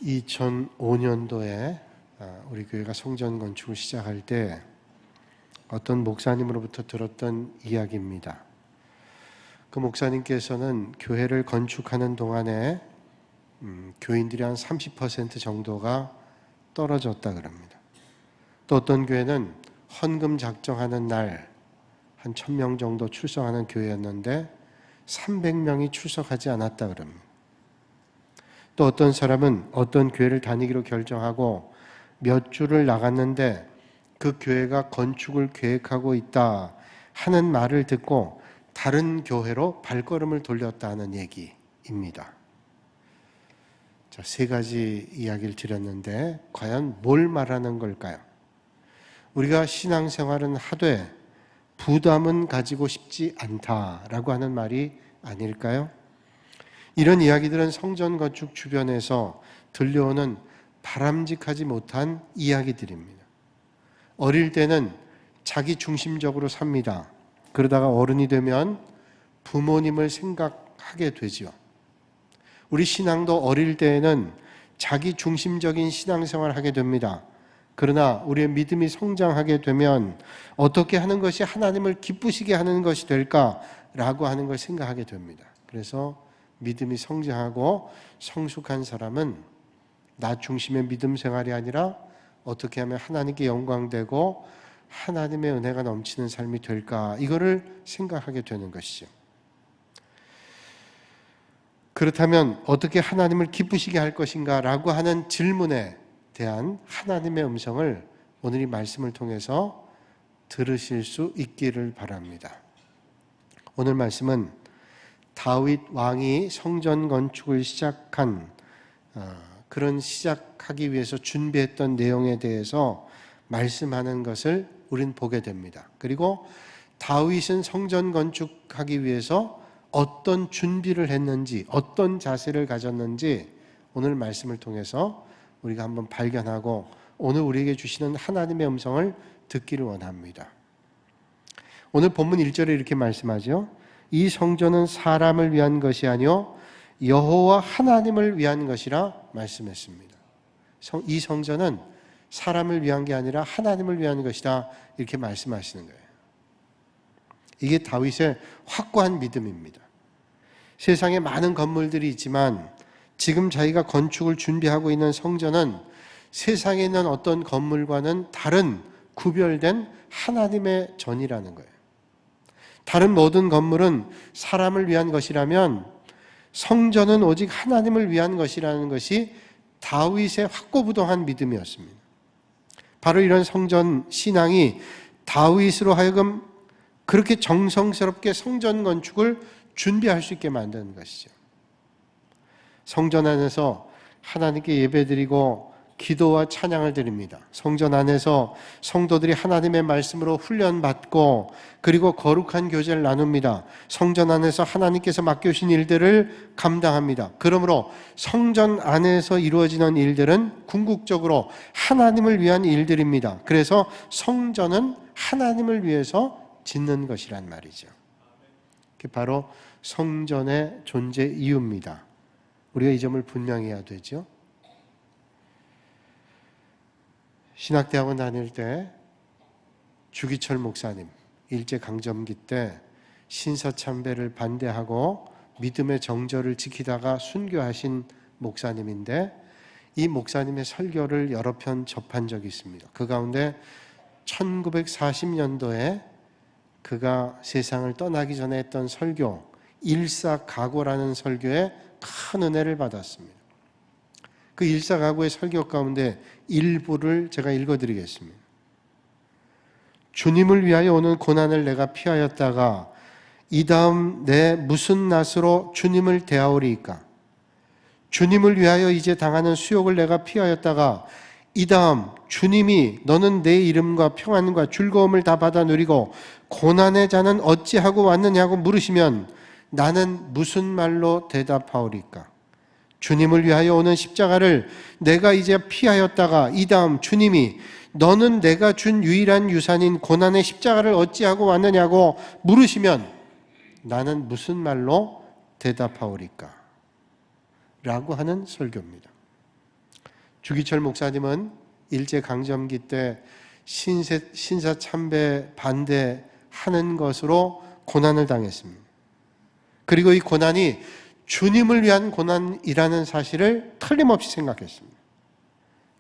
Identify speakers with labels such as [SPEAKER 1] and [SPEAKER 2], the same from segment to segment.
[SPEAKER 1] 2005년도에 우리 교회가 성전 건축을 시작할 때 어떤 목사님으로부터 들었던 이야기입니다. 그 목사님께서는 교회를 건축하는 동안에 교인들이 한 30% 정도가 떨어졌다 그럽니다. 또 어떤 교회는 헌금 작정하는 날 한 1000명 정도 출석하는 교회였는데 300명이 출석하지 않았다 그럽니다. 또 어떤 사람은 어떤 교회를 다니기로 결정하고 몇 주를 나갔는데 그 교회가 건축을 계획하고 있다 하는 말을 듣고 다른 교회로 발걸음을 돌렸다는 얘기입니다. 자, 세 가지 이야기를 드렸는데 과연 뭘 말하는 걸까요? 우리가 신앙생활은 하되 부담은 가지고 싶지 않다라고 하는 말이 아닐까요? 이런 이야기들은 성전 건축 주변에서 들려오는 바람직하지 못한 이야기들입니다. 어릴 때는 자기 중심적으로 삽니다. 그러다가 어른이 되면 부모님을 생각하게 되죠. 우리 신앙도 어릴 때에는 자기 중심적인 신앙생활을 하게 됩니다. 그러나 우리의 믿음이 성장하게 되면 어떻게 하는 것이 하나님을 기쁘시게 하는 것이 될까라고 하는 걸 생각하게 됩니다. 그래서 믿음이 성장하고 성숙한 사람은 나 중심의 믿음 생활이 아니라 어떻게 하면 하나님께 영광되고 하나님의 은혜가 넘치는 삶이 될까, 이거를 생각하게 되는 것이죠. 그렇다면 어떻게 하나님을 기쁘시게 할 것인가 라고 하는 질문에 대한 하나님의 음성을 오늘 이 말씀을 통해서 들으실 수 있기를 바랍니다. 오늘 말씀은 다윗 왕이 성전 건축을 시작한 그런 시작하기 위해서 준비했던 내용에 대해서 말씀하는 것을 우린 보게 됩니다. 그리고 다윗은 성전 건축하기 위해서 어떤 준비를 했는지, 어떤 자세를 가졌는지 오늘 말씀을 통해서 우리가 한번 발견하고 오늘 우리에게 주시는 하나님의 음성을 듣기를 원합니다. 오늘 본문 1절에 이렇게 말씀하죠. 이 성전은 사람을 위한 것이 아니요 여호와 하나님을 위한 것이라 말씀했습니다. 이 성전은 사람을 위한 게 아니라 하나님을 위한 것이다, 이렇게 말씀하시는 거예요. 이게 다윗의 확고한 믿음입니다. 세상에 많은 건물들이 있지만 지금 자기가 건축을 준비하고 있는 성전은 세상에 있는 어떤 건물과는 다른 구별된 하나님의 전이라는 거예요. 다른 모든 건물은 사람을 위한 것이라면 성전은 오직 하나님을 위한 것이라는 것이 다윗의 확고부동한 믿음이었습니다. 바로 이런 성전 신앙이 다윗으로 하여금 그렇게 정성스럽게 성전 건축을 준비할 수 있게 만드는 것이죠. 성전 안에서 하나님께 예배드리고 기도와 찬양을 드립니다. 성전 안에서 성도들이 하나님의 말씀으로 훈련받고 그리고 거룩한 교제를 나눕니다. 성전 안에서 하나님께서 맡겨주신 일들을 감당합니다. 그러므로 성전 안에서 이루어지는 일들은 궁극적으로 하나님을 위한 일들입니다. 그래서 성전은 하나님을 위해서 짓는 것이란 말이죠. 그게 바로 성전의 존재 이유입니다. 우리가 이 점을 분명히 해야 되죠. 신학대학원 다닐 때 주기철 목사님, 일제강점기 때 신사참배를 반대하고 믿음의 정절을 지키다가 순교하신 목사님인데 이 목사님의 설교를 여러 편 접한 적이 있습니다. 그 가운데 1940년도에 그가 세상을 떠나기 전에 했던 설교, 일사각오라는 설교에 큰 은혜를 받았습니다. 그 일사각오의 설교 가운데 일부를 제가 읽어드리겠습니다. 주님을 위하여 오는 고난을 내가 피하였다가 이 다음 내 무슨 낯으로 주님을 대하오리이까? 주님을 위하여 이제 당하는 수욕을 내가 피하였다가 이 다음 주님이 너는 내 이름과 평안과 즐거움을 다 받아 누리고 고난의 자는 어찌하고 왔느냐고 물으시면 나는 무슨 말로 대답하오리까? 주님을 위하여 오는 십자가를 내가 이제 피하였다가 이 다음 주님이 너는 내가 준 유일한 유산인 고난의 십자가를 어찌하고 왔느냐고 물으시면 나는 무슨 말로 대답하오리까? 라고 하는 설교입니다. 주기철 목사님은 일제강점기 때 신사참배 반대하는 것으로 고난을 당했습니다. 그리고 이 고난이 주님을 위한 고난이라는 사실을 틀림없이 생각했습니다.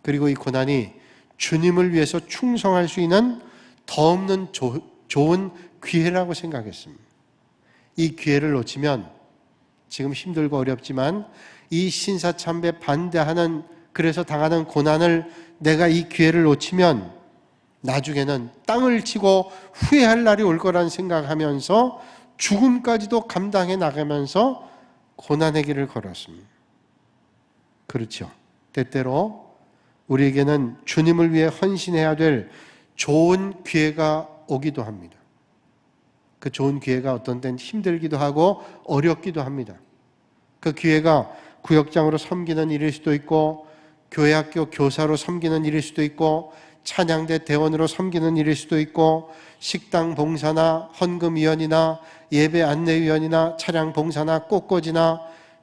[SPEAKER 1] 그리고 이 고난이 주님을 위해서 충성할 수 있는 더 없는 좋은 기회라고 생각했습니다. 이 기회를 놓치면 지금 힘들고 어렵지만 이 신사참배 반대하는, 그래서 당하는 고난을 내가 이 기회를 놓치면 나중에는 땅을 치고 후회할 날이 올 거란 생각하면서 죽음까지도 감당해 나가면서 고난의 길을 걸었습니다. 그렇죠. 때때로 우리에게는 주님을 위해 헌신해야 될 좋은 기회가 오기도 합니다. 그 좋은 기회가 어떤 때는 힘들기도 하고 어렵기도 합니다. 그 기회가 구역장으로 섬기는 일일 수도 있고, 교회학교 교사로 섬기는 일일 수도 있고, 찬양대 대원으로 섬기는 일일 수도 있고, 식당 봉사나 헌금위원이나 예배 안내위원이나 차량 봉사나 꽃꽂이나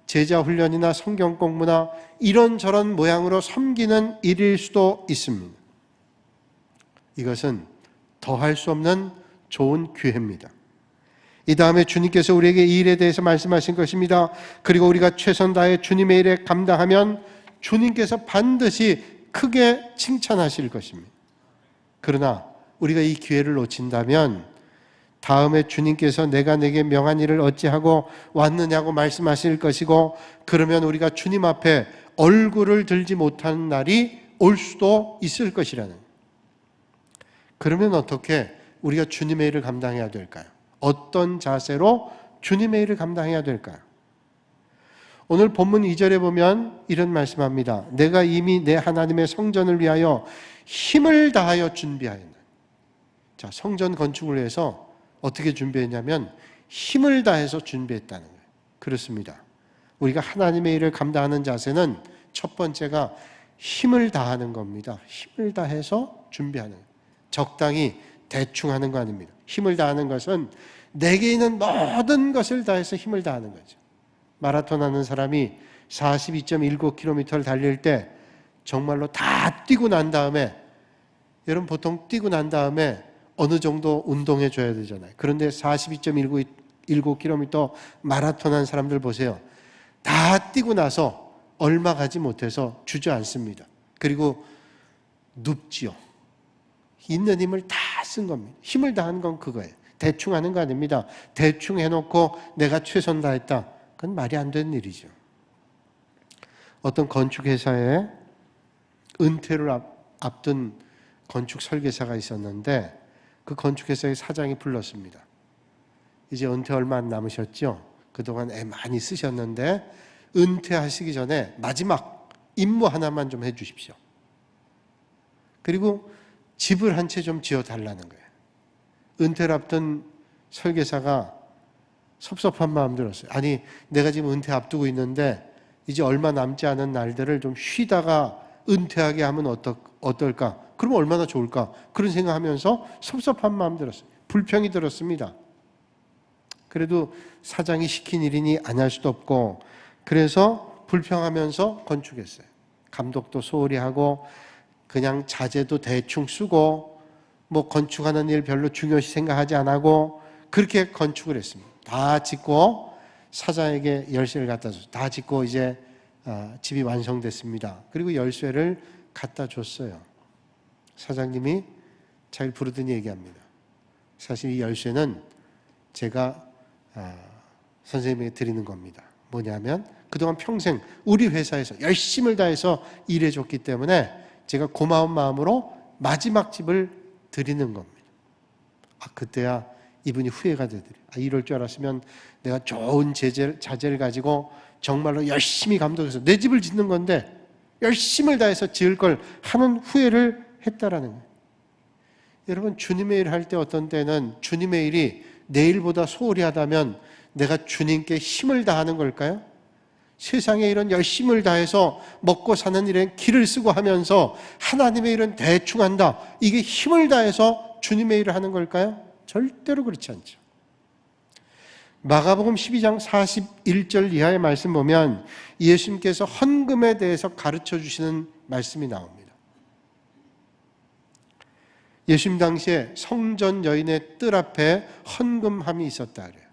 [SPEAKER 1] 제자훈련이나 성경 공부나 이런저런 모양으로 섬기는 일일 수도 있습니다. 이것은 더할 수 없는 좋은 기회입니다. 이 다음에 주님께서 우리에게 이 일에 대해서 말씀하신 것입니다. 그리고 우리가 최선 다해 주님의 일에 감당하면 주님께서 반드시 크게 칭찬하실 것입니다. 그러나 우리가 이 기회를 놓친다면 다음에 주님께서 내가 내게 명한 일을 어찌하고 왔느냐고 말씀하실 것이고, 그러면 우리가 주님 앞에 얼굴을 들지 못하는 날이 올 수도 있을 것이라는. 그러면 어떻게 우리가 주님의 일을 감당해야 될까요? 어떤 자세로 주님의 일을 감당해야 될까요? 오늘 본문 2절에 보면 이런 말씀합니다. 내가 이미 내 하나님의 성전을 위하여 힘을 다하여 준비하였다. 자, 성전 건축을 위해서 어떻게 준비했냐면 힘을 다해서 준비했다는 거예요. 그렇습니다. 우리가 하나님의 일을 감당하는 자세는 첫 번째가 힘을 다하는 겁니다. 힘을 다해서 준비하는 거예요. 적당히 대충 하는 거 아닙니다. 힘을 다하는 것은 내게 있는 모든 것을 다해서 힘을 다하는 거죠. 마라톤 하는 사람이 42.19km를 달릴 때 정말로 다 뛰고 난 다음에, 여러분 보통 뛰고 난 다음에 어느 정도 운동해 줘야 되잖아요. 그런데 42.19km 마라톤 한 사람들 보세요. 다 뛰고 나서 얼마 가지 못해서 주저앉습니다. 그리고 눕지요. 있는 힘을 다 쓴 겁니다. 힘을 다하는 건 그거예요. 대충 하는 거 아닙니다. 대충 해놓고 내가 최선 다했다. 그건 말이 안 되는 일이죠. 어떤 건축회사에 은퇴를 앞둔 건축 설계사가 있었는데 그 건축회사의 사장이 불렀습니다. 이제 은퇴 얼마 안 남으셨죠? 그동안 애 많이 쓰셨는데 은퇴하시기 전에 마지막 임무 하나만 좀 해주십시오. 그리고 집을 한 채 좀 지어달라는 거예요. 은퇴를 앞둔 설계사가 섭섭한 마음 들었어요. 아니, 내가 지금 은퇴 앞두고 있는데 이제 얼마 남지 않은 날들을 좀 쉬다가 은퇴하게 하면 어떨까? 그러면 얼마나 좋을까? 그런 생각하면서 섭섭한 마음 들었어요. 불평이 들었습니다. 그래도 사장이 시킨 일이니 안 할 수도 없고, 그래서 불평하면서 건축했어요. 감독도 소홀히 하고 그냥 자재도 대충 쓰고 뭐 건축하는 일 별로 중요시 생각하지 않고 그렇게 건축을 했습니다. 다 짓고 사장에게 열쇠를 갖다 줬어요. 다 짓고 이제 집이 완성됐습니다. 그리고 열쇠를 갖다 줬어요. 사장님이 자기를 부르더니 얘기합니다. 사실 이 열쇠는 제가 선생님에게 드리는 겁니다. 뭐냐면 그동안 평생 우리 회사에서 열심을 다해서 일해줬기 때문에 제가 고마운 마음으로 마지막 집을 드리는 겁니다. 그때야 이분이 후회가 되더래요. 이럴 줄 알았으면 내가 좋은 자재를 가지고 정말로 열심히 감독해서 내 집을 짓는 건데 열심을 다해서 지을 걸 하는 후회를 했다라는 거예요. 여러분, 주님의 일을 할 때 어떤 때는 주님의 일이 내 일보다 소홀히 하다면 내가 주님께 힘을 다하는 걸까요? 세상에 이런 열심을 다해서 먹고 사는 일에 기를 쓰고 하면서 하나님의 일은 대충 한다. 이게 힘을 다해서 주님의 일을 하는 걸까요? 절대로 그렇지 않죠. 마가복음 12장 41절 이하의 말씀 보면 예수님께서 헌금에 대해서 가르쳐 주시는 말씀이 나옵니다. 예수님 당시에 성전 여인의 뜰 앞에 헌금함이 있었다 그래요.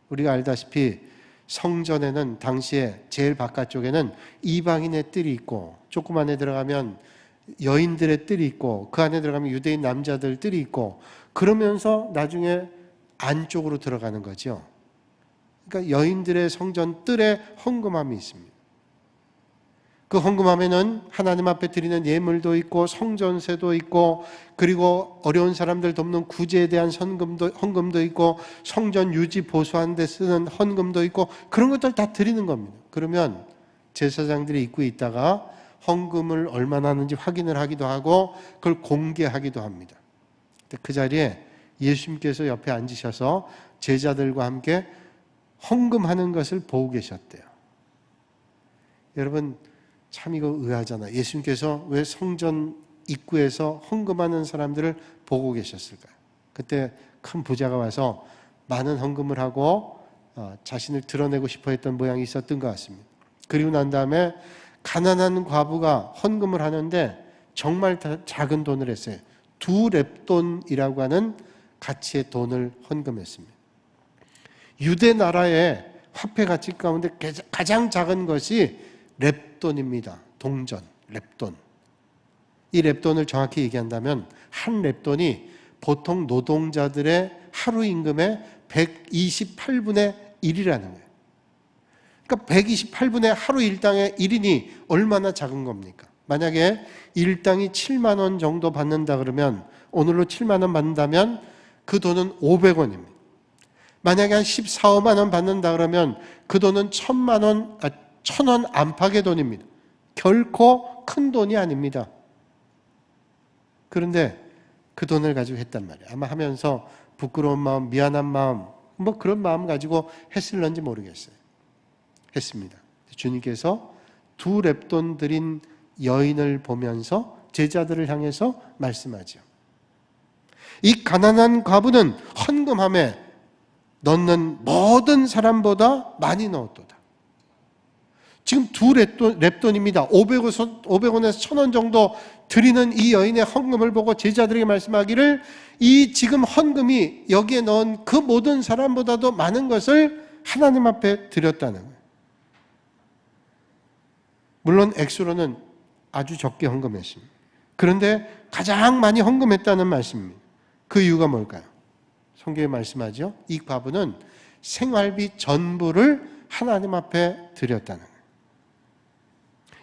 [SPEAKER 1] 우리가 알다시피 성전에는 당시에 제일 바깥쪽에는 이방인의 뜰이 있고 조금 안에 들어가면 여인들의 뜰이 있고 그 안에 들어가면 유대인 남자들 뜰이 있고 그러면서 나중에 안쪽으로 들어가는 거죠. 그러니까 여인들의 성전 뜰에 헌금함이 있습니다. 그 헌금함에는 하나님 앞에 드리는 예물도 있고 성전세도 있고 그리고 어려운 사람들 돕는 구제에 대한 헌금도 있고 성전 유지 보수하는 데 쓰는 헌금도 있고 그런 것들 다 드리는 겁니다. 그러면 제사장들이 입구에 있다가 헌금을 얼마나 하는지 확인을 하기도 하고 그걸 공개하기도 합니다. 그 자리에 예수님께서 옆에 앉으셔서 제자들과 함께 헌금하는 것을 보고 계셨대요. 여러분 참 이거 의아하잖아요. 예수님께서 왜 성전 입구에서 헌금하는 사람들을 보고 계셨을까요? 그때 큰 부자가 와서 많은 헌금을 하고 자신을 드러내고 싶어 했던 모양이 있었던 것 같습니다. 그리고 난 다음에 가난한 과부가 헌금을 하는데 정말 작은 돈을 했어요. 2렙돈이라고 하는 가치의 돈을 헌금했습니다. 유대 나라의 화폐 가치 가운데 가장 작은 것이 렙돈입니다. 동전, 렙돈. 이 렙돈을 정확히 얘기한다면 한 렙돈이 보통 노동자들의 하루 임금의 128분의 1이라는 거예요. 그러니까 128분의 하루 일당의 1인이 얼마나 작은 겁니까? 만약에 일당이 7만 원 정도 받는다 그러면 오늘로 7만 원 받는다면 그 돈은 500원입니다. 만약에 한 14만 원 받는다 그러면 그 돈은 1,000원 안팎의 돈입니다. 결코 큰 돈이 아닙니다. 그런데 그 돈을 가지고 했단 말이에요. 아마 하면서 부끄러운 마음, 미안한 마음, 뭐 그런 마음 가지고 했을런지 모르겠어요. 했습니다. 주님께서 2렙돈 드린 여인을 보면서 제자들을 향해서 말씀하죠. 이 가난한 과부는 헌금함에 넣는 모든 사람보다 많이 넣었도다. 지금 2렙돈입니다. 500원에서 1,000원 정도 드리는 이 여인의 헌금을 보고 제자들에게 말씀하기를 이 지금 헌금이 여기에 넣은 그 모든 사람보다도 많은 것을 하나님 앞에 드렸다는 거예요. 물론 액수로는 아주 적게 헌금했습니다. 그런데 가장 많이 헌금했다는 말씀입니다. 그 이유가 뭘까요? 성경에 말씀하죠. 이 과부는 생활비 전부를 하나님 앞에 드렸다는 거예요.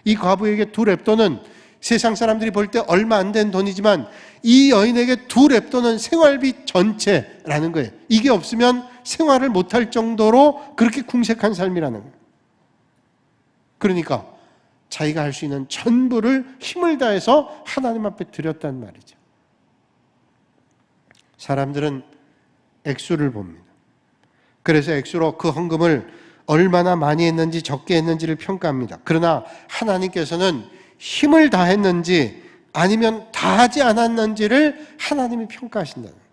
[SPEAKER 1] 이 과부에게 2렙돈은 세상 사람들이 볼 때 얼마 안 된 돈이지만 이 여인에게 2렙돈은 생활비 전체라는 거예요. 이게 없으면 생활을 못할 정도로 그렇게 궁색한 삶이라는 거예요. 그러니까 자기가 할 수 있는 전부를 힘을 다해서 하나님 앞에 드렸단 말이죠. 사람들은 액수를 봅니다. 그래서 액수로 그 헌금을 얼마나 많이 했는지 적게 했는지를 평가합니다. 그러나 하나님께서는 힘을 다했는지 아니면 다하지 않았는지를 하나님이 평가하신다는 거예요.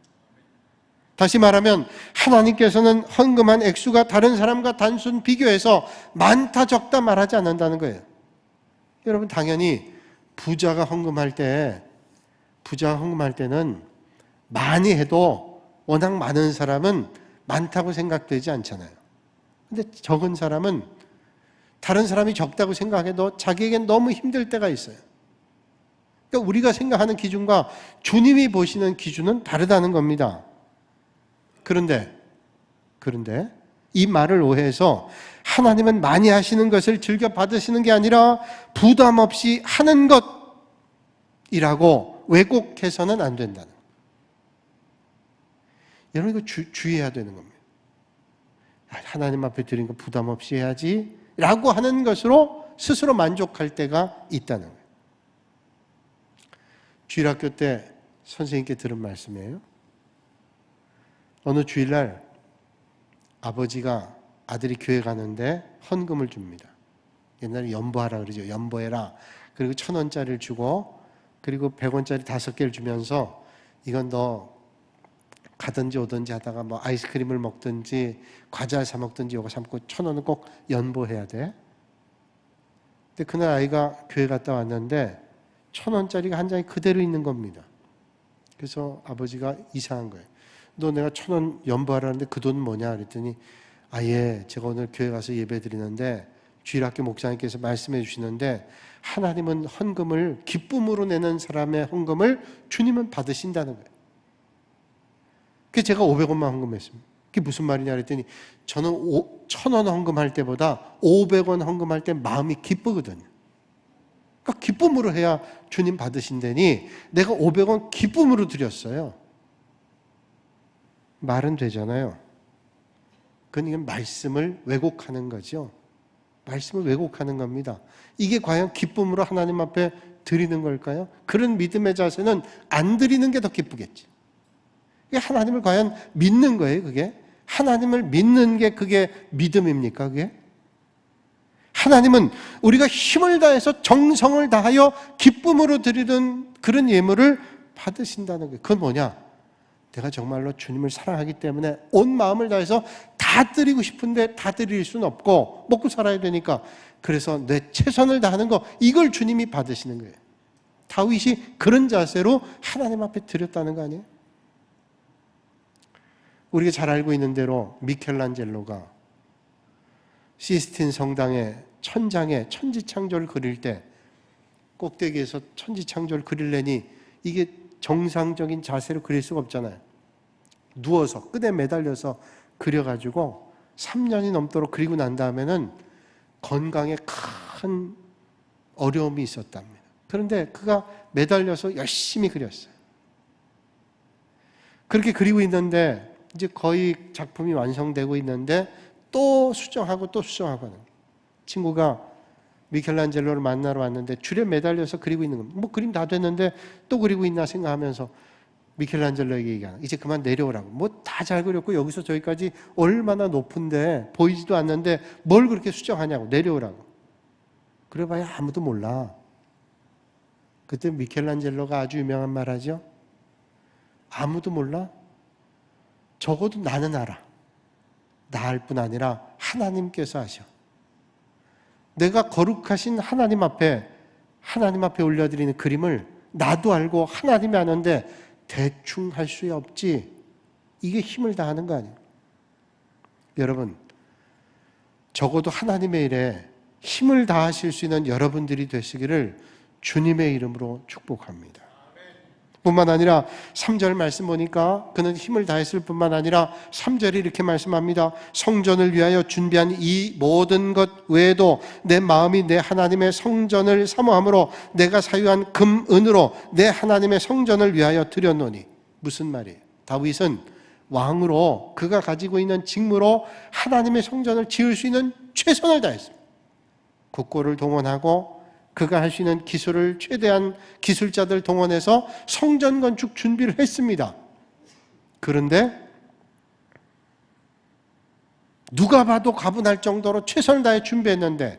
[SPEAKER 1] 다시 말하면 하나님께서는 헌금한 액수가 다른 사람과 단순 비교해서 많다 적다 말하지 않는다는 거예요. 여러분 당연히 부자가 헌금할 때는 많이 해도 워낙 많은 사람은 많다고 생각되지 않잖아요. 근데 적은 사람은 다른 사람이 적다고 생각해도 자기에겐 너무 힘들 때가 있어요. 그러니까 우리가 생각하는 기준과 주님이 보시는 기준은 다르다는 겁니다. 그런데 이 말을 오해해서 하나님은 많이 하시는 것을 즐겨 받으시는 게 아니라 부담 없이 하는 것이라고 왜곡해서는 안 된다는 거예요. 여러분 이거 주의해야 되는 겁니다. 하나님 앞에 드린 거 부담 없이 해야지 라고 하는 것으로 스스로 만족할 때가 있다는 거예요. 주일학교 때 선생님께 들은 말씀이에요. 어느 주일날 아버지가 아들이 교회 가는데 헌금을 줍니다. 옛날에 연보하라 그러죠. 연보해라. 그리고 1,000원짜리를 주고 그리고 100원짜리 5개를 주면서 이건 너 가든지 오든지 하다가 뭐 아이스크림을 먹든지 과자 사 먹든지 이거 삼고 1,000원은 꼭 연보해야 돼. 근데 그날 아이가 교회 갔다 왔는데 1,000원짜리가 한 장이 그대로 있는 겁니다. 그래서 아버지가 이상한 거예요. 너 내가 1,000원 연부하라는데 그 돈은 뭐냐 그랬더니 예, 제가 오늘 교회 가서 예배 드리는데 주일학교 목사님께서 말씀해 주시는데 하나님은 헌금을 기쁨으로 내는 사람의 헌금을 주님은 받으신다는 거예요. 그래서 제가 500원만 헌금했습니다. 그게 무슨 말이냐 그랬더니 저는 1,000원 헌금할 때보다 500원 헌금할 때 마음이 기쁘거든요. 그러니까 기쁨으로 해야 주님 받으신다니 내가 500원 기쁨으로 드렸어요. 말은 되잖아요. 그건 말씀을 왜곡하는 거죠. 말씀을 왜곡하는 겁니다. 이게 과연 기쁨으로 하나님 앞에 드리는 걸까요? 그런 믿음의 자세는 안 드리는 게 더 기쁘겠지. 하나님을 과연 믿는 거예요, 그게? 하나님을 믿는 게 그게 믿음입니까, 그게? 하나님은 우리가 힘을 다해서 정성을 다하여 기쁨으로 드리는 그런 예물을 받으신다는 거예요. 그건 뭐냐? 내가 정말로 주님을 사랑하기 때문에 온 마음을 다해서 다 드리고 싶은데 다 드릴 수는 없고 먹고 살아야 되니까 그래서 내 최선을 다하는 거, 이걸 주님이 받으시는 거예요. 다윗이 그런 자세로 하나님 앞에 드렸다는 거 아니에요? 우리가 잘 알고 있는 대로 미켈란젤로가 시스틴 성당의 천장에 천지창조를 그릴 때 꼭대기에서 천지창조를 그리려니 이게 정상적인 자세로 그릴 수가 없잖아요. 누워서 끈에 매달려서 그려가지고 3년이 넘도록 그리고 난 다음에는 건강에 큰 어려움이 있었답니다. 그런데 그가 매달려서 열심히 그렸어요. 그렇게 그리고 있는데 이제 거의 작품이 완성되고 있는데 또 수정하고 또 수정하고 하는 친구가 미켈란젤로를 만나러 왔는데 줄에 매달려서 그리고 있는 겁니다. 뭐 그림 다 됐는데 또 그리고 있나 생각하면서 미켈란젤로에게 얘기하는, 이제 그만 내려오라고. 뭐 다 잘 그렸고 여기서 저기까지 얼마나 높은데 보이지도 않는데 뭘 그렇게 수정하냐고, 내려오라고. 그래봐야 아무도 몰라. 그때 미켈란젤로가 아주 유명한 말 하죠. 아무도 몰라? 적어도 나는 알아. 나 알 뿐 아니라 하나님께서 아셔. 내가 거룩하신 하나님 앞에 올려드리는 그림을 나도 알고 하나님이 아는데 대충 할 수 없지. 이게 힘을 다하는 거 아니에요. 여러분, 적어도 하나님의 일에 힘을 다하실 수 있는 여러분들이 되시기를 주님의 이름으로 축복합니다. 뿐만 아니라 3절 말씀 보니까 그는 힘을 다했을 뿐만 아니라 3절이 이렇게 말씀합니다. 성전을 위하여 준비한 이 모든 것 외에도 내 마음이 내 하나님의 성전을 사모함으로 내가 사유한 금, 은으로 내 하나님의 성전을 위하여 드렸노니. 무슨 말이에요? 다윗은 왕으로 그가 가지고 있는 직무로 하나님의 성전을 지을 수 있는 최선을 다했습니다. 국고를 동원하고 그가 할 수 있는 기술을 최대한 기술자들 동원해서 성전 건축 준비를 했습니다. 그런데 누가 봐도 가분할 정도로 최선을 다해 준비했는데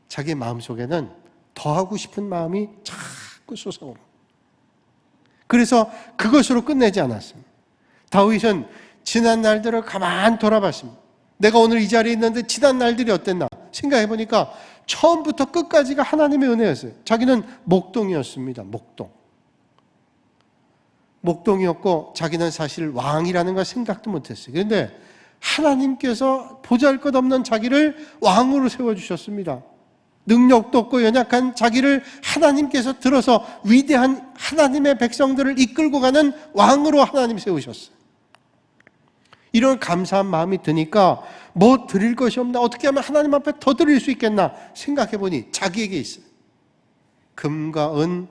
[SPEAKER 1] 자기 마음속에는 더 하고 싶은 마음이 자꾸 솟아오릅니다. 그래서 그것으로 끝내지 않았습니다. 다윗은 지난 날들을 가만 돌아봤습니다. 내가 오늘 이 자리에 있는데 지난 날들이 어땠나 생각해보니까 처음부터 끝까지가 하나님의 은혜였어요. 자기는 목동이었습니다. 목동이었고 자기는 사실 왕이라는 걸 생각도 못했어요. 그런데 하나님께서 보잘것없는 자기를 왕으로 세워주셨습니다. 능력도 없고 연약한 자기를 하나님께서 들어서 위대한 하나님의 백성들을 이끌고 가는 왕으로 하나님 세우셨어요. 이런 감사한 마음이 드니까 뭐 드릴 것이 없나, 어떻게 하면 하나님 앞에 더 드릴 수 있겠나 생각해보니 자기에게 있어요. 금과 은,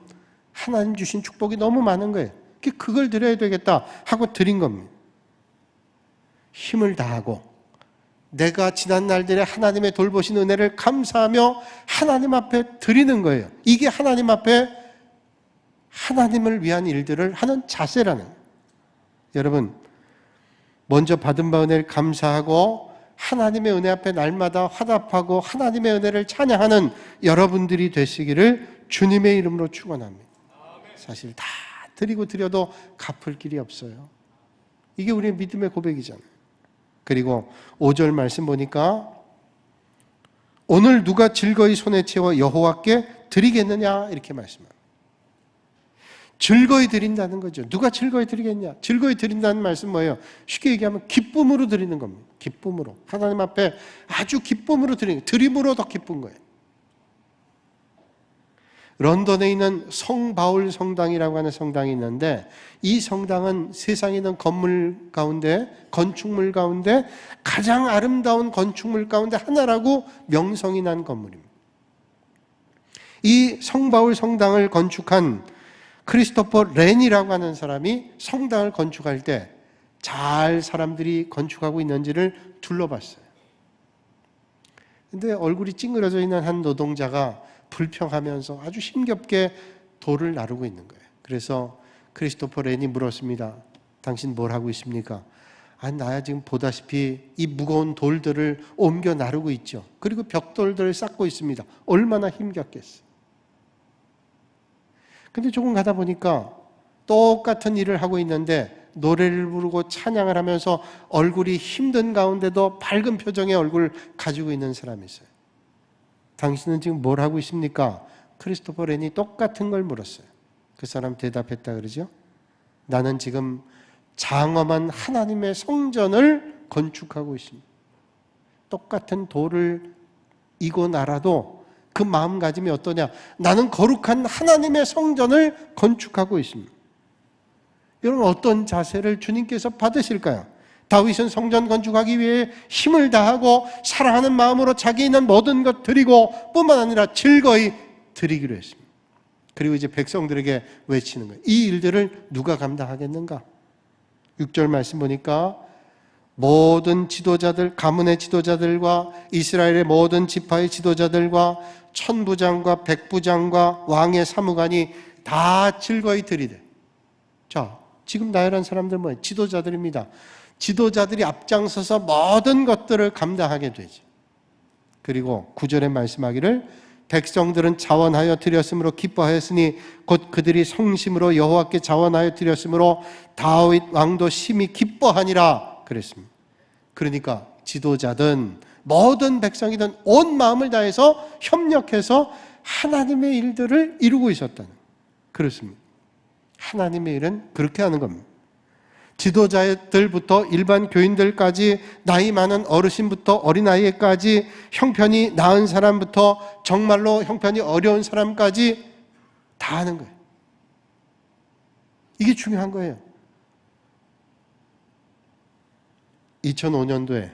[SPEAKER 1] 하나님 주신 축복이 너무 많은 거예요. 그걸 드려야 되겠다 하고 드린 겁니다. 힘을 다하고 내가 지난 날들에 하나님의 돌보신 은혜를 감사하며 하나님 앞에 드리는 거예요. 이게 하나님 앞에 하나님을 위한 일들을 하는 자세라는 거예요. 여러분, 먼저 받은 바 은혜를 감사하고 하나님의 은혜 앞에 날마다 화답하고 하나님의 은혜를 찬양하는 여러분들이 되시기를 주님의 이름으로 축원합니다. 사실 다 드리고 드려도 갚을 길이 없어요. 이게 우리의 믿음의 고백이잖아요. 그리고 5절 말씀 보니까 오늘 누가 즐거이 손에 채워 여호와께 드리겠느냐 이렇게 말씀합니다. 즐거이 드린다는 거죠. 누가 즐거이 드리겠냐? 즐거이 드린다는 말씀 뭐예요? 쉽게 얘기하면 기쁨으로 드리는 겁니다. 기쁨으로. 하나님 앞에 아주 기쁨으로 드리는 거예요. 드림으로 더 기쁜 거예요. 런던에 있는 성바울 성당이라고 하는 성당이 있는데, 이 성당은 세상에 있는 건물 가운데, 건축물 가운데 가장 아름다운 건축물 가운데 하나라고 명성이 난 건물입니다. 이 성바울 성당을 건축한 크리스토퍼 렌이라고 하는 사람이 성당을 건축할 때 잘 사람들이 건축하고 있는지를 둘러봤어요. 근데 얼굴이 찡그려져 있는 한 노동자가 불평하면서 아주 힘겹게 돌을 나르고 있는 거예요. 그래서 크리스토퍼 렌이 물었습니다. 당신 뭘 하고 있습니까? 나야 지금 보다시피 이 무거운 돌들을 옮겨 나르고 있죠. 그리고 벽돌들을 쌓고 있습니다. 얼마나 힘겹겠어. 근데 조금 가다 보니까 똑같은 일을 하고 있는데 노래를 부르고 찬양을 하면서 얼굴이 힘든 가운데도 밝은 표정의 얼굴을 가지고 있는 사람이 있어요. 당신은 지금 뭘 하고 있습니까? 크리스토퍼 렌이 똑같은 걸 물었어요. 그 사람 대답했다 그러죠. 나는 지금 장엄한 하나님의 성전을 건축하고 있습니다. 똑같은 돌을 이고 나라도 그 마음가짐이 어떠냐? 나는 거룩한 하나님의 성전을 건축하고 있습니다. 여러분, 어떤 자세를 주님께서 받으실까요? 다윗은 성전 건축하기 위해 힘을 다하고 사랑하는 마음으로 자기 있는 모든 것 드리고 뿐만 아니라 즐거이 드리기로 했습니다. 그리고 이제 백성들에게 외치는 거예요. 이 일들을 누가 감당하겠는가? 6절 말씀 보니까 모든 지도자들, 가문의 지도자들과 이스라엘의 모든 지파의 지도자들과 천부장과 백부장과 왕의 사무관이 다 즐거이 드리되. 자, 지금 나열한 사람들 뭐예요? 지도자들입니다. 지도자들이 앞장서서 모든 것들을 감당하게 되죠. 그리고 9절에 말씀하기를 백성들은 자원하여 드렸으므로 기뻐하였으니 곧 그들이 성심으로 여호와께 자원하여 드렸으므로 다윗 왕도 심히 기뻐하니라 그랬습니다. 그러니까 지도자든 모든 백성이든 온 마음을 다해서 협력해서 하나님의 일들을 이루고 있었다는, 그렇습니다. 하나님의 일은 그렇게 하는 겁니다. 지도자들부터 일반 교인들까지, 나이 많은 어르신부터 어린아이까지, 형편이 나은 사람부터 정말로 형편이 어려운 사람까지 다 하는 거예요. 이게 중요한 거예요. 2005년도에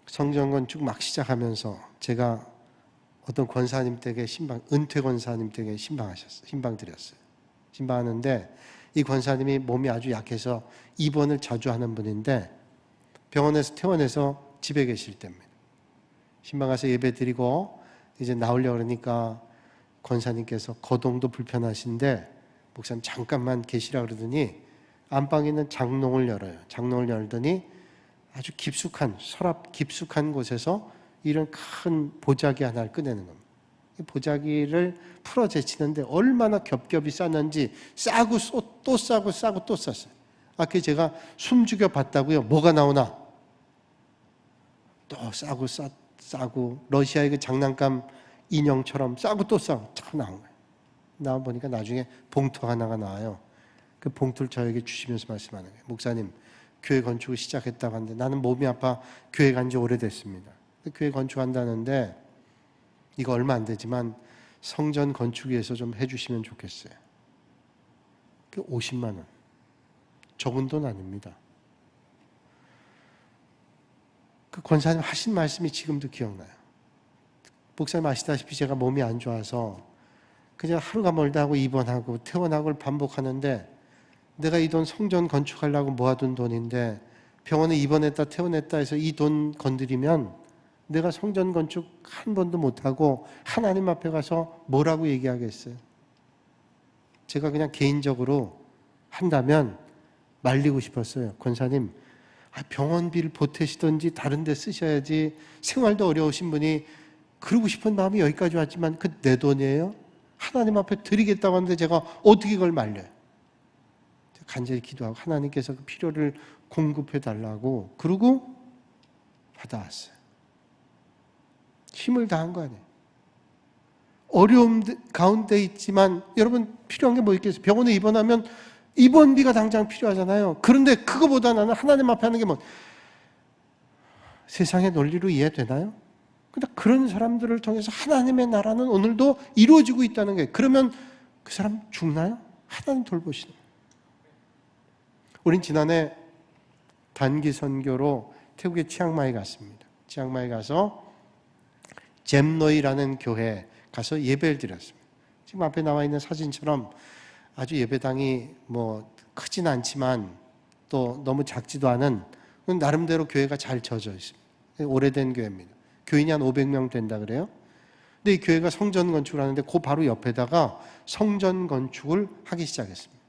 [SPEAKER 1] 성전 건축 막 시작하면서 제가 어떤 권사님 댁에 은퇴 권사님 댁에 신방드렸어요. 신방하는데 이 권사님이 몸이 아주 약해서 입원을 자주 하는 분인데 병원에서 퇴원해서 집에 계실 때입니다. 신방 가서 예배 드리고 이제 나오려고 그러니까 권사님께서 거동도 불편하신데 목사님 잠깐만 계시라 그러더니 안방에 있는 장롱을 열어요. 장롱을 열더니 아주 깊숙한, 서랍 깊숙한 곳에서 이런 큰 보자기 하나를 꺼내는 겁니다. 보자기를 풀어 제치는데 얼마나 겹겹이 쌌는지 싸고 또 싸고 싸고 또 쌌어요. 그게 제가 숨죽여 봤다고요. 뭐가 나오나? 또 싸고 러시아의 그 장난감 인형처럼 싸고 또 싸고 참 나온 거예요. 나와 보니까 나중에 봉투 하나가 나와요. 그 봉투를 저에게 주시면서 말씀하는 거예요. 목사님, 교회 건축을 시작했다고 하는데 나는 몸이 아파 교회 간 지 오래됐습니다. 교회 건축한다는데 이거 얼마 안 되지만 성전 건축 위해서 좀 해주시면 좋겠어요. 50만 원. 적은 돈 아닙니다. 그 권사님 하신 말씀이 지금도 기억나요. 목사님 아시다시피 제가 몸이 안 좋아서 그냥 하루가 멀다 하고 입원하고 퇴원하고 반복하는데 내가 이 돈 성전 건축하려고 모아둔 돈인데 병원에 입원했다 퇴원했다 해서 이 돈 건드리면 내가 성전 건축 한 번도 못하고 하나님 앞에 가서 뭐라고 얘기하겠어요? 제가 그냥 개인적으로 한다면 말리고 싶었어요. 권사님, 병원비를 보태시든지 다른 데 쓰셔야지, 생활도 어려우신 분이, 그러고 싶은 마음이 여기까지 왔지만 그 내 돈이에요? 하나님 앞에 드리겠다고 하는데 제가 어떻게 그걸 말려요? 간절히 기도하고 하나님께서 그 필요를 공급해 달라고, 그러고 받아왔어요. 힘을 다한 거 아니에요. 어려움 가운데 있지만 여러분 필요한 게 뭐 있겠어요? 병원에 입원하면 입원비가 당장 필요하잖아요. 그런데 그거보다 나는 하나님 앞에 하는 게 뭐, 세상의 논리로 이해되나요? 근데 그런 사람들을 통해서 하나님의 나라는 오늘도 이루어지고 있다는 거예요. 그러면 그 사람 죽나요? 하나님 돌보시는 거예요. 우린 지난해 단기 선교로 태국의 치앙마이 갔습니다. 치앙마이 가서 잼노이라는 교회에 가서 예배를 드렸습니다. 지금 앞에 나와 있는 사진처럼 아주 예배당이 뭐 크진 않지만 또 너무 작지도 않은 나름대로 교회가 잘 져져 있습니다. 오래된 교회입니다. 교인이 한 500명 된다 그래요. 근데 이 교회가 성전 건축을 하는데 그 바로 옆에다가 성전 건축을 하기 시작했습니다.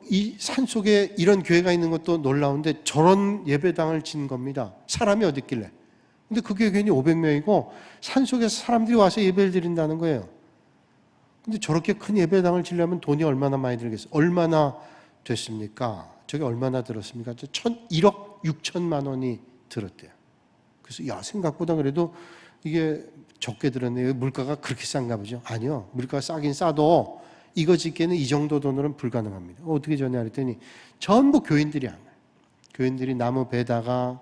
[SPEAKER 1] 이 산속에 이런 교회가 있는 것도 놀라운데 저런 예배당을 진 겁니다. 사람이 어디 있길래. 근데 그 교회 괜히 500명이고 산속에서 사람들이 와서 예배를 드린다는 거예요. 근데 저렇게 큰 예배당을 지려면 돈이 얼마나 많이 들겠어요? 얼마나 됐습니까? 저게 얼마나 들었습니까? 1억 6천만 원이 들었대요. 그래서 야, 생각보다 그래도 이게 적게 들었네요. 물가가 그렇게 싼가 보죠? 아니요. 물가가 싸긴 싸도 이거 짓기에는 이 정도 돈으로는 불가능합니다. 어떻게 전해 그랬더니 전부 교인들이 한 거예요. 교인들이 나무 베다가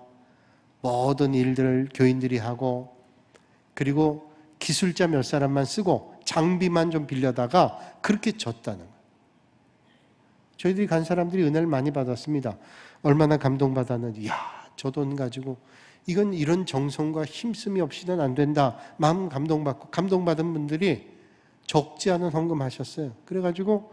[SPEAKER 1] 모든 일들을 교인들이 하고, 그리고 기술자 몇 사람만 쓰고 장비만 좀 빌려다가 그렇게 졌다는 거예요. 저희들이 간 사람들이 은혜를 많이 받았습니다. 얼마나 감동받았는지. 야, 저 돈 가지고 이건 이런 정성과 힘씀이 없이는 안 된다. 마음 감동받고, 감동받은 분들이 적지 않은 헌금하셨어요. 그래가지고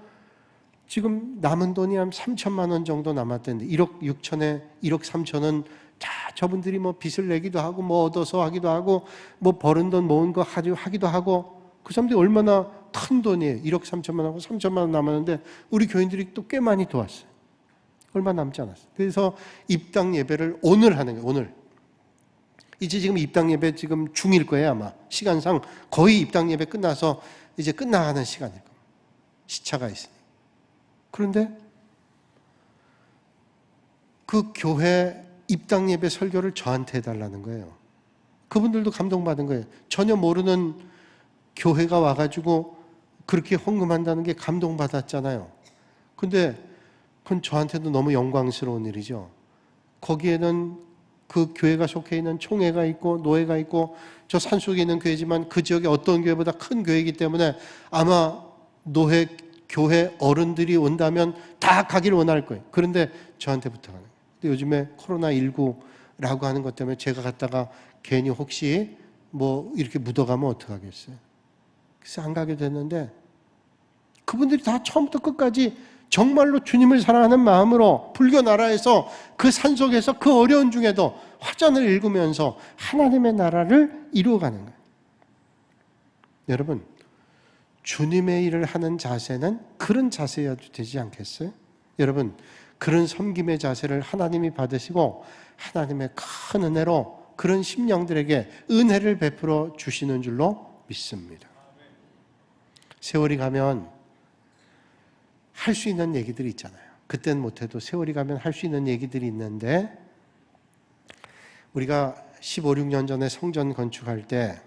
[SPEAKER 1] 지금 남은 돈이 한 3천만 원 정도 남았던데 1억 6천에 1억 3천은 자, 저분들이 뭐 빚을 내기도 하고 뭐 얻어서 하기도 하고 뭐 버는 돈 모은 거 하기도 하고, 그 사람들이 얼마나 큰 돈이에요. 1억 3천만 원하고 3천만 원 남았는데 우리 교인들이 또 꽤 많이 도왔어요. 얼마 남지 않았어요. 그래서 입당 예배를 오늘 하는 거예요. 오늘. 이제 지금 입당 예배 지금 중일 거예요. 아마 시간상 거의 입당 예배 끝나서 이제 끝나가는 시간일 겁니다. 시차가 있으니. 그런데 그 교회 입당 예배 설교를 저한테 해달라는 거예요. 그분들도 감동받은 거예요. 전혀 모르는 교회가 와가지고 그렇게 헌금한다는 게 감동받았잖아요. 근데 그건 저한테도 너무 영광스러운 일이죠. 거기에는 그 교회가 속해 있는 총회가 있고 노회가 있고, 저 산속에 있는 교회지만 그 지역의 어떤 교회보다 큰 교회이기 때문에 아마 노회, 교회 어른들이 온다면 다 가기를 원할 거예요. 그런데 저한테 부탁하는 거예요. 근데 요즘에 코로나19라고 하는 것 때문에 제가 갔다가 괜히 혹시 뭐 이렇게 묻어가면 어떡하겠어요. 그래서 안 가게 됐는데 그분들이 다 처음부터 끝까지 정말로 주님을 사랑하는 마음으로 불교 나라에서 그 산속에서 그 어려운 중에도 화전을 읽으면서 하나님의 나라를 이루어가는 거예요. 여러분, 주님의 일을 하는 자세는 그런 자세여도 되지 않겠어요? 여러분, 그런 섬김의 자세를 하나님이 받으시고 하나님의 큰 은혜로 그런 심령들에게 은혜를 베풀어 주시는 줄로 믿습니다. 세월이 가면 할 수 있는 얘기들이 있잖아요. 그때는 못해도 세월이 가면 할 수 있는 얘기들이 있는데, 우리가 15, 16년 전에 성전 건축할 때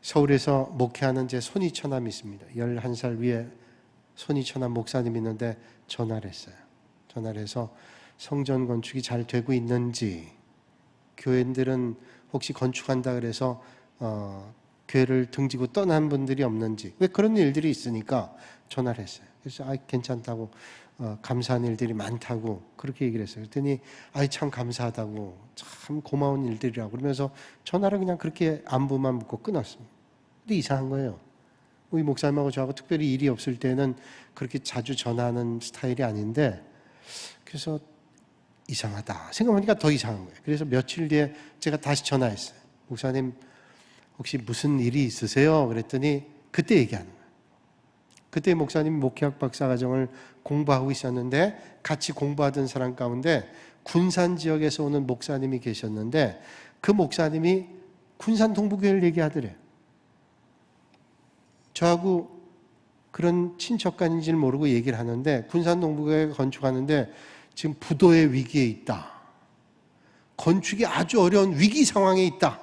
[SPEAKER 1] 서울에서 목회하는 제 손이처남이 있습니다. 11살 위에 손이처남 목사님이 있는데 전화를 했어요. 전화를 해서 성전 건축이 잘 되고 있는지, 교인들은 혹시 건축한다 그래서 교회를 등지고 떠난 분들이 없는지, 왜 그런 일들이 있으니까 전화를 했어요. 그래서 괜찮다고, 감사한 일들이 많다고 그렇게 얘기를 했어요. 그랬더니 참 감사하다고, 참 고마운 일들이라고 그러면서 전화를 그냥 그렇게 안부만 묻고 끊었습니다. 근데 이상한 거예요. 우리 목사님하고 저하고 특별히 일이 없을 때는 그렇게 자주 전화하는 스타일이 아닌데, 그래서 이상하다 생각하니까 더 이상한 거예요. 그래서 며칠 뒤에 제가 다시 전화했어요. 목사님 혹시 무슨 일이 있으세요? 그랬더니 그때 얘기하는 거예요. 그때 목사님이 목회학 박사과정을 공부하고 있었는데 같이 공부하던 사람 가운데 군산 지역에서 오는 목사님이 계셨는데 그 목사님이 군산 동부교회를 얘기하더래요. 저하고 그런 친척간인지는 모르고 얘기를 하는데, 군산 동부교회 건축하는데 지금 부도의 위기에 있다. 건축이 아주 어려운 위기 상황에 있다.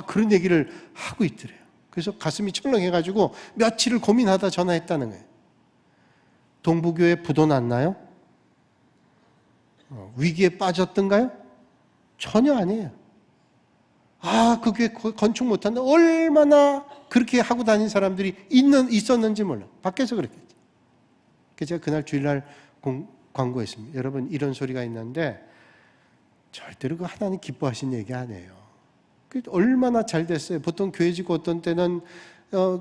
[SPEAKER 1] 그런 얘기를 하고 있더래요. 그래서 가슴이 철렁해가지고 며칠을 고민하다 전화했다는 거예요. 동부교회 부도 났나요? 위기에 빠졌던가요? 전혀 아니에요. 그 교회 건축 못한다. 얼마나 그렇게 하고 다닌 사람들이 있었는지 몰라. 밖에서 그랬겠지. 그래서 제가 그날 주일날 광고했습니다. 여러분, 이런 소리가 있는데 절대로 그 하나님 기뻐하신 얘기 아니에요. 얼마나 잘 됐어요. 보통 교회 짓고 어떤 때는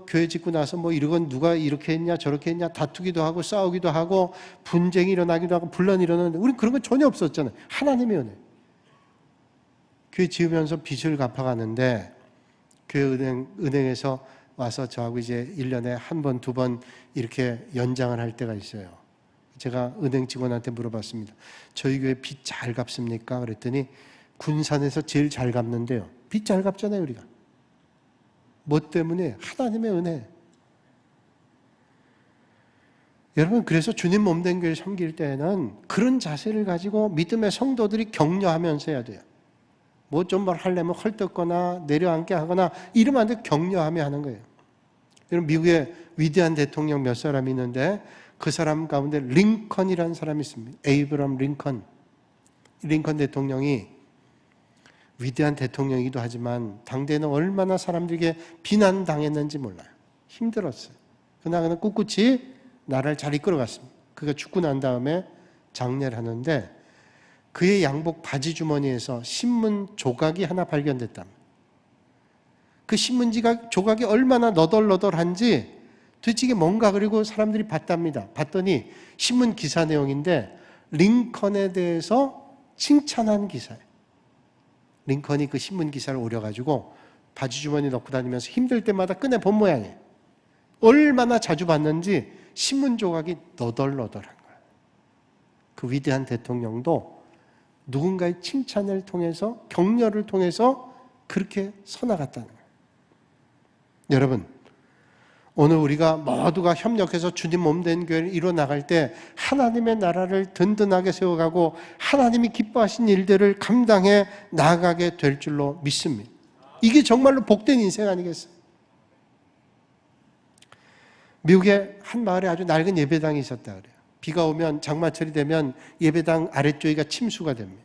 [SPEAKER 1] 교회 짓고 나서 뭐 이러건 누가 이렇게 했냐 저렇게 했냐 다투기도 하고 싸우기도 하고 분쟁이 일어나기도 하고 분란이 일어나는데 우리는 그런 건 전혀 없었잖아요. 하나님의 은혜. 교회 지으면서 빚을 갚아가는데 교회 은행에서 와서 저하고 이제 1년에 한 번, 두 번 이렇게 연장을 할 때가 있어요. 제가 은행 직원한테 물어봤습니다. 저희 교회 빚 잘 갚습니까? 그랬더니 군산에서 제일 잘 갚는데요. 빚 잘 갚잖아요, 우리가. 뭐 때문에? 하나님의 은혜. 여러분, 그래서 주님 몸된 교회 섬길 때는 그런 자세를 가지고 믿음의 성도들이 격려하면서 해야 돼요. 뭐 좀 뭘 하려면 헐뜯거나 내려앉게 하거나 이러면 안 돼. 격려하며 하는 거예요. 여러분, 미국에 위대한 대통령 몇 사람이 있는데 그 사람 가운데 링컨이라는 사람이 있습니다. 에이브럼 링컨. 링컨 대통령이 위대한 대통령이기도 하지만 당대에는 얼마나 사람들에게 비난당했는지 몰라요. 힘들었어요. 그러나 꿋꿋이 나라를 잘 이끌어갔습니다. 그가 죽고 난 다음에 장례를 하는데 그의 양복 바지 주머니에서 신문 조각이 하나 발견됐답니다. 그 신문지가 조각이 얼마나 너덜너덜한지 도대체 이게 뭔가 그리고 사람들이 봤답니다. 봤더니 신문 기사 내용인데 링컨에 대해서 칭찬한 기사예요. 링컨이 그 신문 기사를 오려가지고 바지 주머니 넣고 다니면서 힘들 때마다 꺼내 본 모양이에요. 얼마나 자주 봤는지 신문 조각이 너덜너덜한 거예요. 그 위대한 대통령도 누군가의 칭찬을 통해서 격려를 통해서 그렇게 서나갔다는 거예요. 여러분, 오늘 우리가 모두가 협력해서 주님 몸된 교회를 이뤄나갈 때 하나님의 나라를 든든하게 세워가고 하나님이 기뻐하신 일들을 감당해 나아가게 될 줄로 믿습니다. 이게 정말로 복된 인생 아니겠어요? 미국의 한 마을에 아주 낡은 예배당이 있었다 그래요. 비가 오면 장마철이 되면 예배당 아래쪽이가 침수가 됩니다.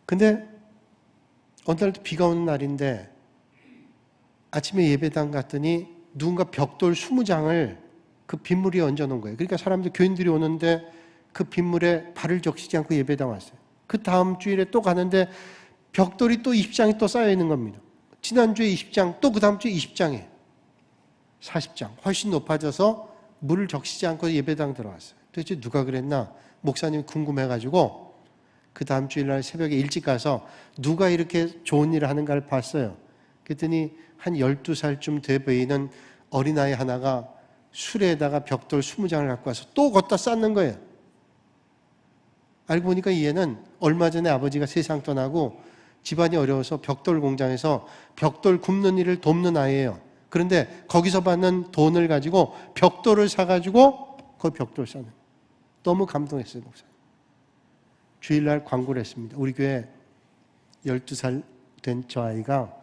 [SPEAKER 1] 근데 어느 날 비가 오는 날인데 아침에 예배당 갔더니 누군가 벽돌 20장을 그 빗물 위에 얹어놓은 거예요. 그러니까 사람들, 교인들이 오는데 그 빗물에 발을 적시지 않고 예배당 왔어요. 그 다음 주일에 또 가는데 벽돌이 또 20장이 또 쌓여 있는 겁니다. 지난주에 20장, 또 그 다음 주에 20장이에요. 40장. 훨씬 높아져서 물을 적시지 않고 예배당 들어왔어요. 도대체 누가 그랬나? 목사님이 궁금해가지고 그 다음 주일날 새벽에 일찍 가서 누가 이렇게 좋은 일을 하는가를 봤어요. 그랬더니 한 12살쯤 돼 보이는 어린아이 하나가 수레에다가 벽돌 20장을 갖고 와서 또 걷다 쌓는 거예요. 알고 보니까 이 애는 얼마 전에 아버지가 세상 떠나고 집안이 어려워서 벽돌 공장에서 벽돌 굽는 일을 돕는 아이예요. 그런데 거기서 받는 돈을 가지고 벽돌을 사가지고 그 벽돌 쌓는. 너무 감동했어요, 목사님. 주일날 광고를 했습니다. 우리 교회 12살 된 저 아이가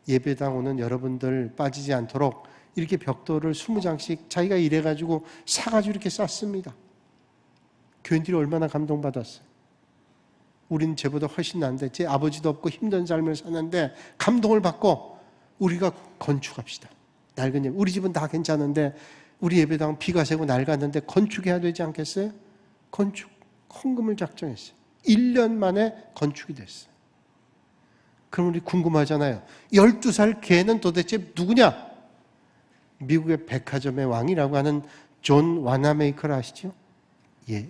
[SPEAKER 1] 예배당 오는 여러분들 빠지지 않도록 이렇게 벽돌을 20장씩 자기가 일해가지고 사가지고 이렇게 쌌습니다. 교인들이 얼마나 감동받았어요. 우린 쟤보다 훨씬 난데 제 아버지도 없고 힘든 삶을 사는데 감동을 받고 우리가 건축합시다. 낡은 예배. 우리 집은 다 괜찮은데 우리 예배당 비가 새고 낡았는데 건축해야 되지 않겠어요? 건축 헌금을 작정했어요. 1년 만에 건축이 됐어요. 그럼 우리 궁금하잖아요. 12살 걔는 도대체 누구냐? 미국의 백화점의 왕이라고 하는 존 와나메이커를 아시죠? 예.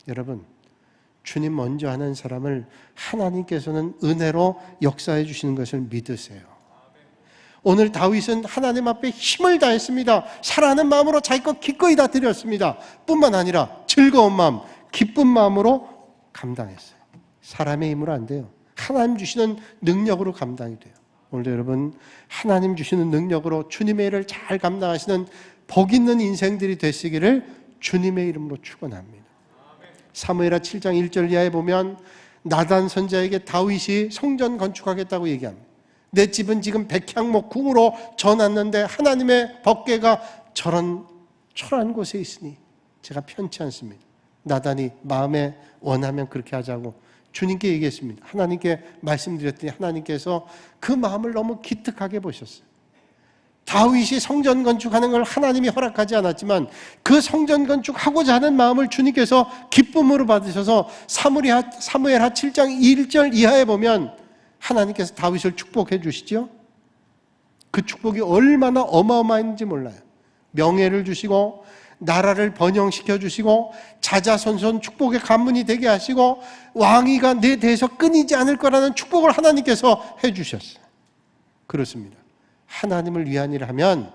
[SPEAKER 1] 여러분, 주님 먼저 하는 사람을 하나님께서는 은혜로 역사해 주시는 것을 믿으세요. 오늘 다윗은 하나님 앞에 힘을 다했습니다. 사랑하는 마음으로 자기 것 기꺼이 다 드렸습니다. 뿐만 아니라 즐거운 마음, 기쁜 마음으로 감당했어요. 사람의 힘으로 안 돼요. 하나님 주시는 능력으로 감당이 돼요. 오늘도 여러분, 하나님 주시는 능력으로 주님의 일을 잘 감당하시는 복 있는 인생들이 되시기를 주님의 이름으로 축원합니다. 사무엘하 7장 1절 이하에 보면 나단 선지자에게 다윗이 성전 건축하겠다고 얘기합니다. 내 집은 지금 백향목 궁으로 져놨는데 하나님의 법궤가 저런 초라한 곳에 있으니 제가 편치 않습니다. 나단이 마음에 원하면 그렇게 하자고 주님께 얘기했습니다. 하나님께 말씀드렸더니 하나님께서 그 마음을 너무 기특하게 보셨어요. 다윗이 성전 건축하는 걸 하나님이 허락하지 않았지만 그 성전 건축하고자 하는 마음을 주님께서 기쁨으로 받으셔서 사무엘하 7장 1절 이하에 보면 하나님께서 다윗을 축복해 주시죠. 그 축복이 얼마나 어마어마한지 몰라요. 명예를 주시고 나라를 번영시켜 주시고 자자손손 축복의 가문이 되게 하시고 왕위가 내 대에서 끊이지 않을 거라는 축복을 하나님께서 해 주셨어요. 그렇습니다. 하나님을 위한 일을 하면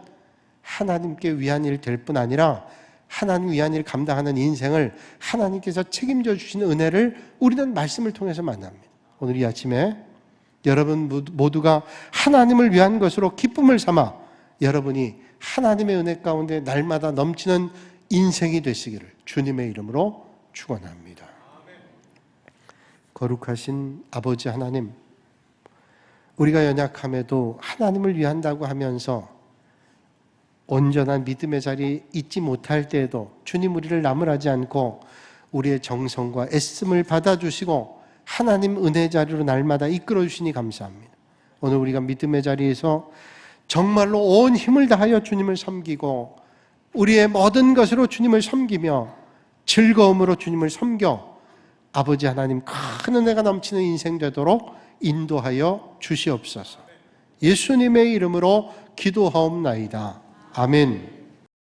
[SPEAKER 1] 하나님께 위한 일 될 뿐 아니라 하나님 위한 일을 감당하는 인생을 하나님께서 책임져 주시는 은혜를 우리는 말씀을 통해서 만납니다. 오늘 이 아침에 여러분 모두가 하나님을 위한 것으로 기쁨을 삼아 여러분이 하나님의 은혜 가운데 날마다 넘치는 인생이 되시기를 주님의 이름으로 축원합니다. 거룩하신 아버지 하나님, 우리가 연약함에도 하나님을 위한다고 하면서 온전한 믿음의 자리에 있지 못할 때에도 주님 우리를 나무라지 않고 우리의 정성과 애씀을 받아주시고 하나님 은혜 자리로 날마다 이끌어 주시니 감사합니다. 오늘 우리가 믿음의 자리에서 정말로 온 힘을 다하여 주님을 섬기고 우리의 모든 것으로 주님을 섬기며 즐거움으로 주님을 섬겨 아버지 하나님 큰 은혜가 넘치는 인생 되도록 인도하여 주시옵소서. 예수님의 이름으로 기도하옵나이다. 아멘.